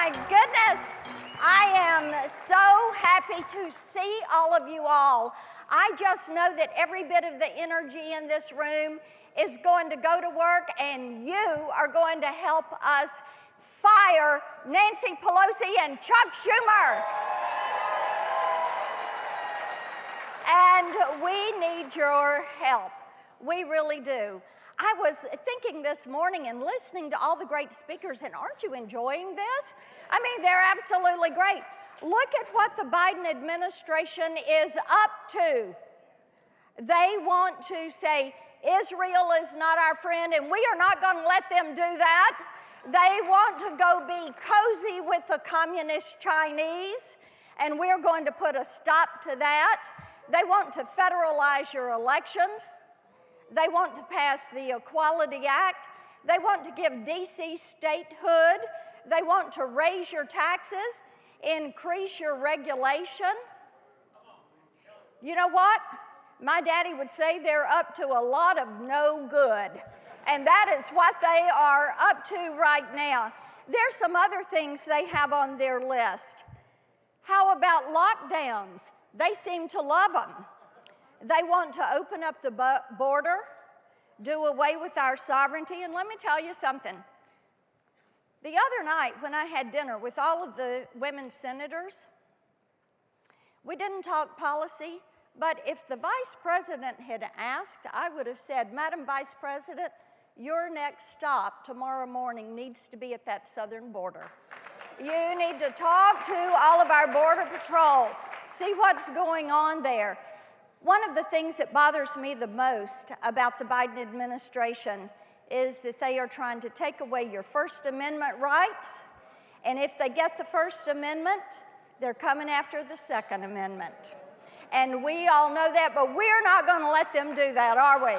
my goodness. I am so happy to see all of you all. I just know that every bit of the energy in this room is going to go to work, and you are going to help us fire Nancy Pelosi and Chuck Schumer. And we need your help. We really do. I was thinking this morning and listening to all the great speakers, and aren't you enjoying this? I mean, they're absolutely great. Look at what the Biden administration is up to. They want to say, Israel is not our friend, and we are not going to let them do that. They want to go be cozy with the communist Chinese, and we're going to put a stop to that. They want to federalize your elections. They want to pass the Equality Act. They want to give D.C. statehood. They want to raise your taxes, increase your regulation. You know what? My daddy would say they're up to a lot of no good. And that is what they are up to right now. There's some other things they have on their list. How about lockdowns? They seem to love them. They want to open up the border, do away with our sovereignty, and let me tell you something. The other night when I had dinner with all of the women senators, we didn't talk policy, but if the vice president had asked, I would have said, Madam Vice President, your next stop tomorrow morning needs to be at that southern border. You need to talk to all of our Border Patrol, see what's going on there. One of the things that bothers me the most about the Biden administration is that they are trying to take away your First Amendment rights, and if they get the First Amendment, they're coming after the Second Amendment. And we all know that, but we're not going to let them do that, are we?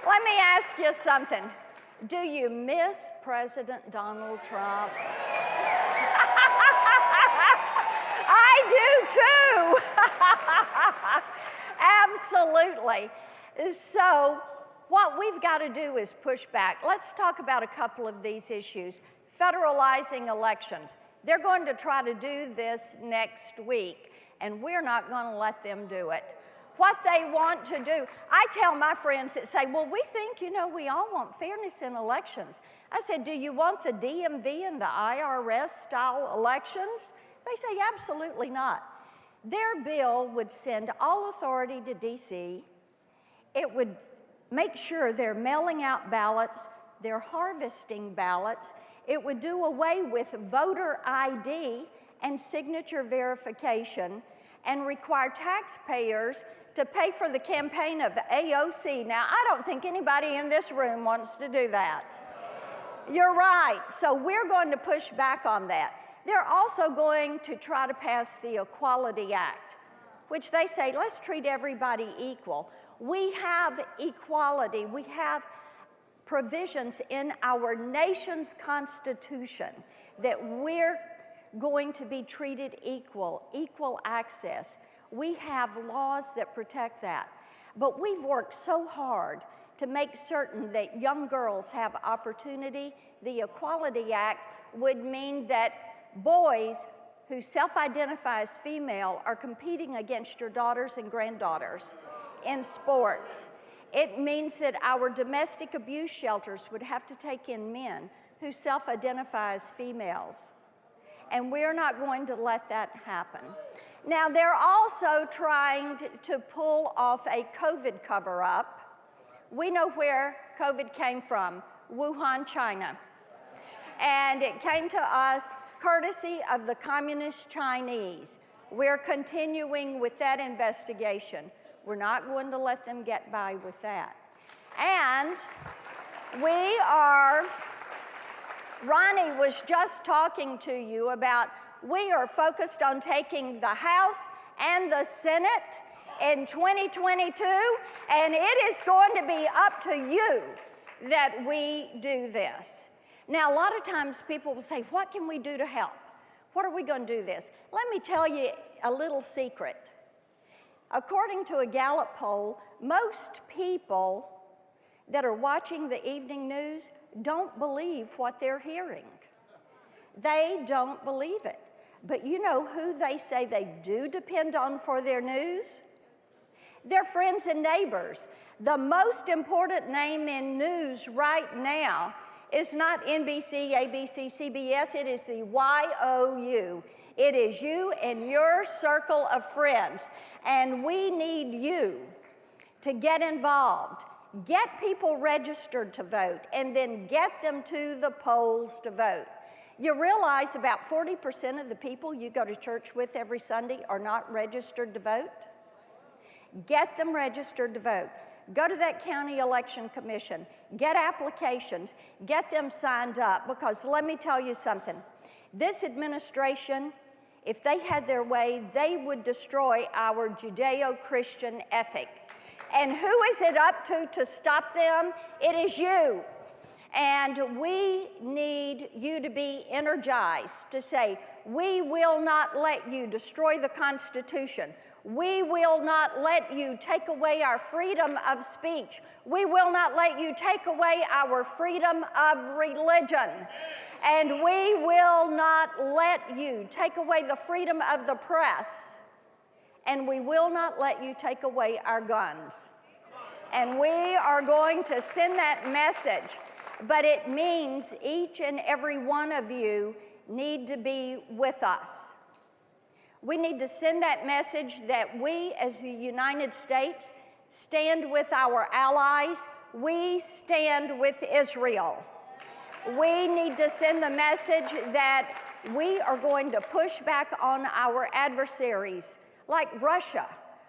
Let me ask you something. Do you miss President Donald Trump? I do too. Absolutely. So what we've got to do is push back. Let's talk about a couple of these issues. Federalizing elections. They're going to try to do this next week, and we're not going to let them do it. What they want to do, I tell my friends that say, well, we think, we all want fairness in elections. I said, do you want the DMV and the IRS style elections? They say, absolutely not. Their bill would send all authority to DC. It would make sure they're mailing out ballots, they're harvesting ballots. It would do away with voter ID and signature verification and require taxpayers to pay for the campaign of AOC. Now, I don't think anybody in this room wants to do that. You're right, so we're going to push back on that. They're also going to try to pass the Equality Act, which they say, let's treat everybody equal. We have equality. We have provisions in our nation's Constitution that we're going to be treated equal access. We have laws that protect that. But we've worked so hard to make certain that young girls have opportunity. The Equality Act would mean that boys who self-identify as female are competing against your daughters and granddaughters in sports. It means that our domestic abuse shelters would have to take in men who self-identify as females. And we're not going to let that happen. Now, they're also trying to pull off a COVID cover-up. We know where COVID came from, Wuhan, China. And it came to us courtesy of the communist Chinese. We're continuing with that investigation. We're not going to let them get by with that. And Ronnie was just talking to you about we are focused on taking the House and the Senate in 2022, and it is going to be up to you that we do this. Now, a lot of times people will say, what can we do to help? What are we going to do this? Let me tell you a little secret. According to a Gallup poll, most people that are watching the evening news don't believe what they're hearing. They don't believe it. But you know who they say they do depend on for their news? Their friends and neighbors. The most important name in news right now is not NBC, ABC, CBS, it is the YOU. It is you and your circle of friends. And we need you to get involved. Get people registered to vote, and then get them to the polls to vote. You realize about 40% of the people you go to church with every Sunday are not registered to vote? Get them registered to vote. Go to that county election commission. Get applications. Get them signed up, because let me tell you something. This administration, if they had their way, they would destroy our Judeo-Christian ethic. And who is it up to stop them? It is you. And we need you to be energized to say, we will not let you destroy the Constitution. We will not let you take away our freedom of speech. We will not let you take away our freedom of religion. And we will not let you take away the freedom of the press. And we will not let you take away our guns. And we are going to send that message. But it means each and every one of you need to be with us. We need to send that message that we, as the United States, stand with our allies. We stand with Israel. We need to send the message that we are going to push back on our adversaries, like Russia,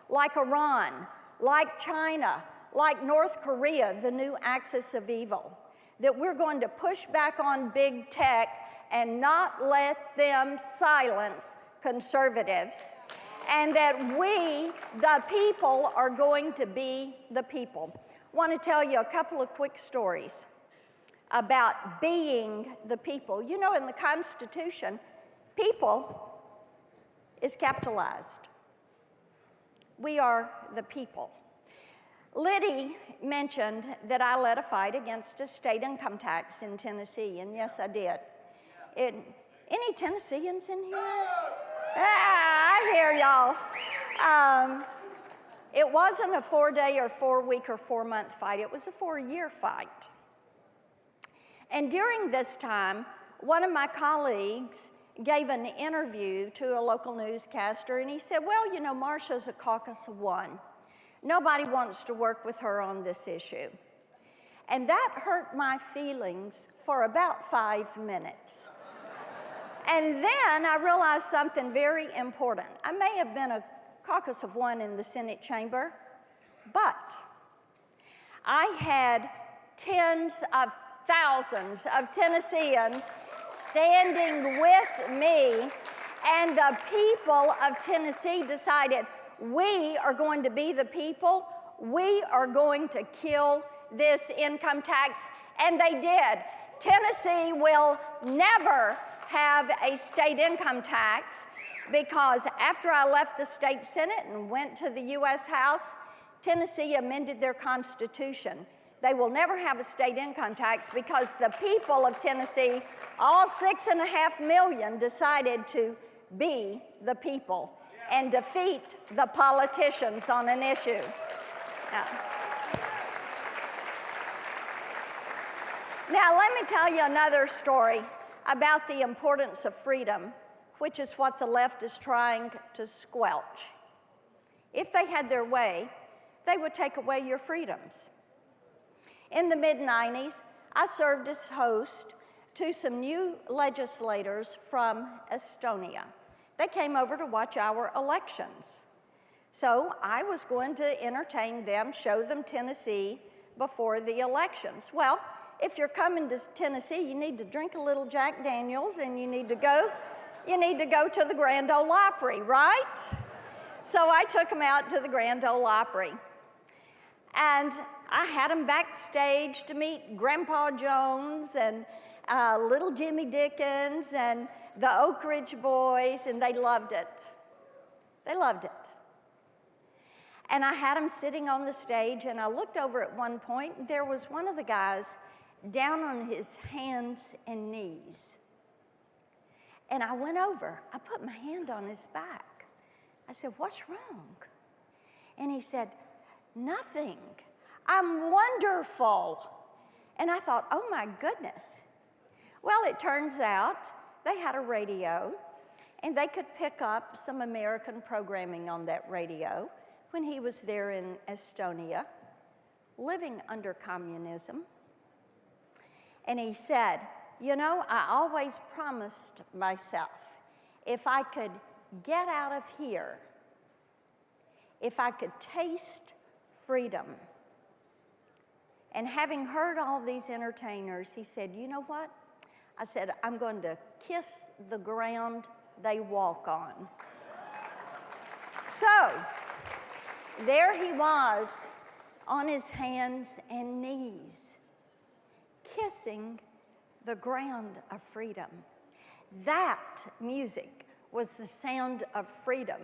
like Iran, like China, like North Korea, the new axis of evil. That we're going to push back on big tech and not let them silence conservatives, and that we, the people, are going to be the people. I want to tell you a couple of quick stories about being the people. You know, in the Constitution, people is capitalized. We are the people. Liddy mentioned that I led a fight against a state income tax in Tennessee, and yes, I did. Any Tennesseans in here? I hear y'all. It wasn't a 4-day or 4-week or 4-month fight. It was a 4-year fight. And during this time, one of my colleagues gave an interview to a local newscaster, and he said, well, you know, Marsha's a caucus of one. Nobody wants to work with her on this issue. And that hurt my feelings for about 5 minutes. And then I realized something very important. I may have been a caucus of one in the Senate chamber, but I had tens of thousands of Tennesseans standing with me, and the people of Tennessee decided, we are going to be the people. We are going to kill this income tax. And they did. Tennessee will never have a state income tax, because after I left the state Senate and went to the U.S. House, Tennessee amended their constitution. They will never have a state income tax because the people of Tennessee, all 6.5 million, decided to be the people and defeat the politicians on an issue. Now, let me tell you another story about the importance of freedom, which is what the left is trying to squelch. If they had their way, they would take away your freedoms. In the mid-90s, I served as host to some new legislators from Estonia. They came over to watch our elections. So I was going to entertain them, show them Tennessee before the elections. Well, if you're coming to Tennessee, you need to drink a little Jack Daniels, and you need to go to the Grand Ole Opry, right? So I took them out to the Grand Ole Opry. And I had them backstage to meet Grandpa Jones and little Jimmy Dickens and the Oak Ridge Boys, and they loved it. They loved it. And I had them sitting on the stage, and I looked over at one point, and there was one of the guys down on his hands and knees, And I went over. I put my hand on his back. I said, "What's wrong?" And he said, "Nothing. I'm wonderful." And I thought, oh my goodness. Well, it turns out they had a radio, and they could pick up some American programming on that radio when he was there in Estonia, living under communism. And he said, "You know, I always promised myself, if I could get out of here, if I could taste freedom." And having heard all these entertainers, he said, "You know what?" I said, "I'm going to kiss the ground they walk on." So there he was on his hands and knees, kissing the ground of freedom. That music was the sound of freedom.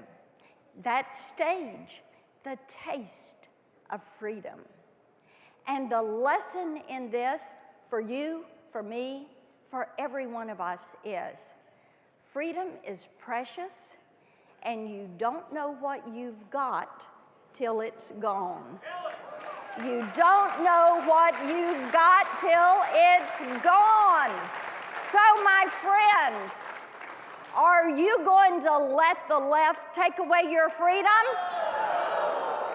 That stage, the taste of freedom. And the lesson in this for you, for me, for every one of us is, freedom is precious, and you don't know what you've got till it's gone. You don't know what you've got till it's gone. So, my friends, are you going to let the left take away your freedoms?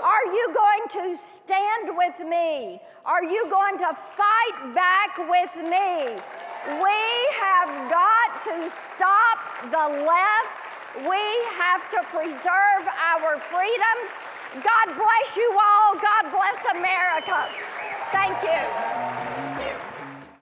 Are you going to stand with me? Are you going to fight back with me? We have got to stop the left. We have to preserve our freedoms. God bless you all. God bless America. Thank you.